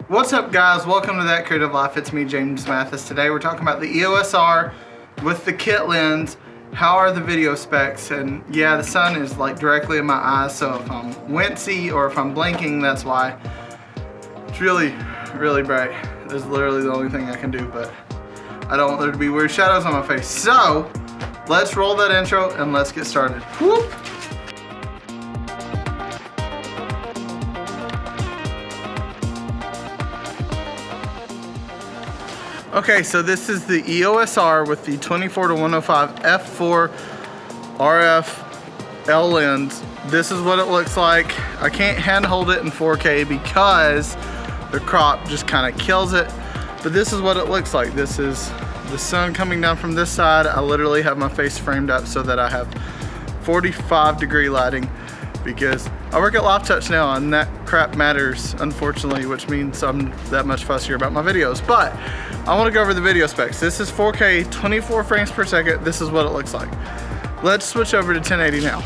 What's up, guys? Welcome to That Creative Life. It's me, James Mathis. Today we're talking about the EOS R with the kit lens. How are the video specs? And yeah, the sun is like directly in my eyes, so if I'm wincy or if I'm blinking, that's why. It's really, really bright. That's literally the only thing I can do, but I don't want there to be weird shadows on my face. So let's roll that intro and let's get started. Whoop. Okay, so this is the EOS R with the 24-105 f4 RF L lens. This is what it looks like. I can't handhold it in 4K because the crop just kind of kills it. But this is what it looks like. This is the sun coming down from this side. I literally have my face framed up so that I have 45-degree lighting because I work at Live Touch now and that crap matters, unfortunately, which means I'm that much fussier about my videos. But I want to go over the video specs. This is 4K, 24 frames per second. This is what it looks like. Let's switch over to 1080 now.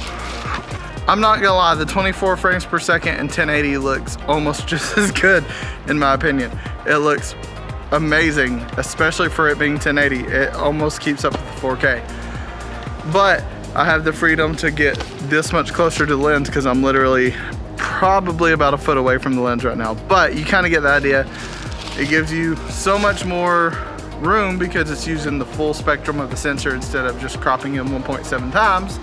I'm not gonna lie, the 24 frames per second and 1080 looks almost just as good in my opinion. It looks amazing, especially for it being 1080. It almost keeps up with the 4K. But I have the freedom to get this much closer to the lens because I'm literally probably about a foot away from the lens right now. But you kind of get the idea. It gives you so much more room because it's using the full spectrum of the sensor instead of just cropping in 1.7 times.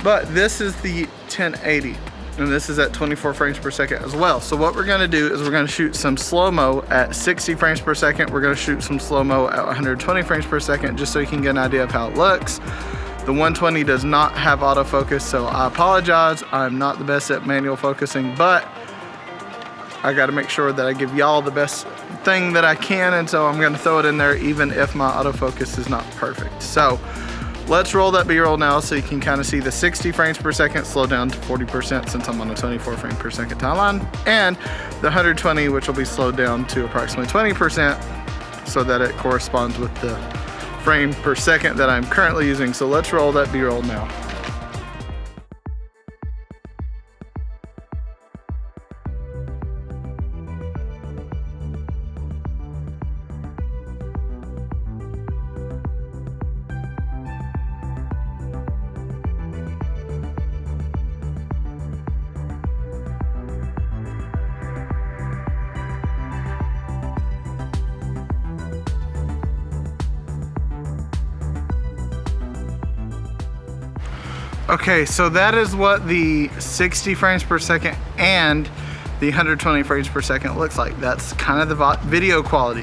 But this is the 1080 and this is at 24 frames per second as well. So what we're gonna do is we're gonna shoot some slow-mo at 60 frames per second. We're gonna shoot some slow-mo at 120 frames per second just so you can get an idea of how it looks. The 120 does not have autofocus, so I apologize. I'm not the best at manual focusing, but I gotta make sure that I give y'all the best thing that I can, and so I'm gonna throw it in there even if my autofocus is not perfect. So let's roll that B-roll now so you can kind of see the 60 frames per second slow down to 40% since I'm on a 24 frame per second timeline, and the 120, which will be slowed down to approximately 20% so that it corresponds with the frame per second that I'm currently using. So let's roll that B-roll now. Okay, so that is what the 60 frames per second and the 120 frames per second looks like. That's kind of the video quality.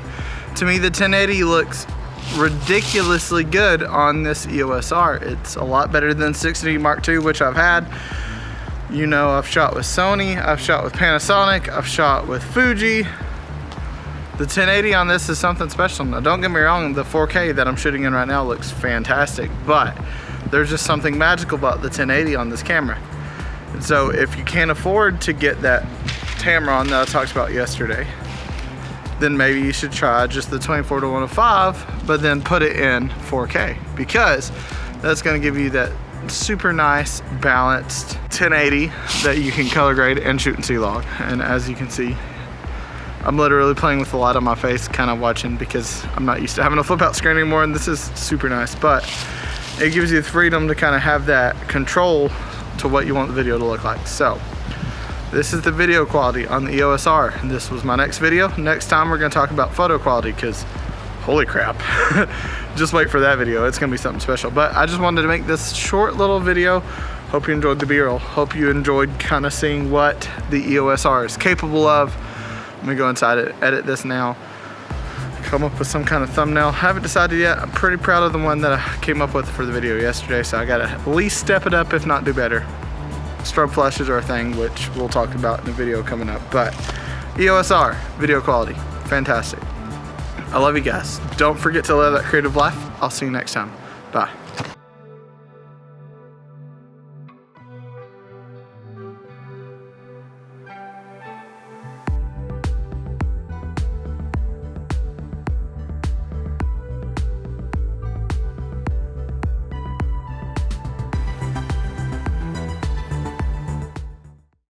To me, the 1080 looks ridiculously good on this EOS R. It's a lot better than 6D Mark II, which I've had. You know, I've shot with Sony, I've shot with Panasonic, I've shot with Fuji. The 1080 on this is something special. Now, don't get me wrong, the 4K that I'm shooting in right now looks fantastic, but there's just something magical about the 1080 on this camera. And so if you can't afford to get that Tamron that I talked about yesterday, then maybe you should try just the 24-105, but then put it in 4K because that's gonna give you that super nice balanced 1080 that you can color grade and shoot in C-Log. And as you can see, I'm literally playing with the light on my face, kind of watching because I'm not used to having a flip out screen anymore, and this is super nice. But it gives you the freedom to kind of have that control to what you want the video to look like. So this is the video quality on the EOS R. And this was my next video. Next time we're gonna talk about photo quality because holy crap. Just wait for that video. It's gonna be something special. But I just wanted to make this short little video. Hope you enjoyed the B-roll. Hope you enjoyed kind of seeing what the EOS R is capable of. Let me go inside it, edit this now, come up with some kind of thumbnail. Haven't decided yet. I'm pretty proud of the one that I came up with for the video yesterday, so I gotta at least step it up, if not do better. Strobe flashes are a thing, which we'll talk about in the video coming up. But EOS R, video quality, fantastic. I love you guys. Don't forget to live that creative life. I'll see you next time. Bye.